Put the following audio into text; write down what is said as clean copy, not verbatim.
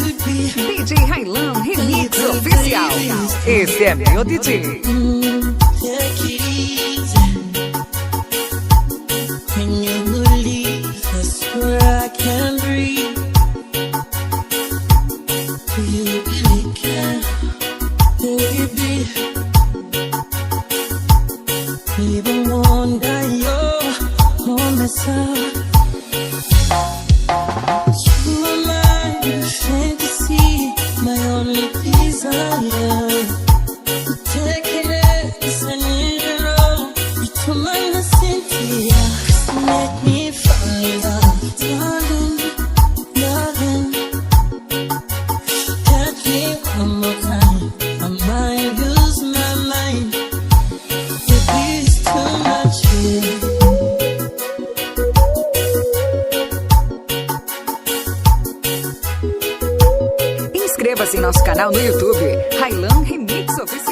DJ Railan Remix Oficial. Esse é meu DJ. Even wonder you're on my side. You are my fantasy, my only desire. Take it, I need it all. You took my Cynthia, to make me fall in love, darling, darling. Catch me one more time, I might lose my mind. Inscreva-se em nosso canal no YouTube, Railan Remix Oficial.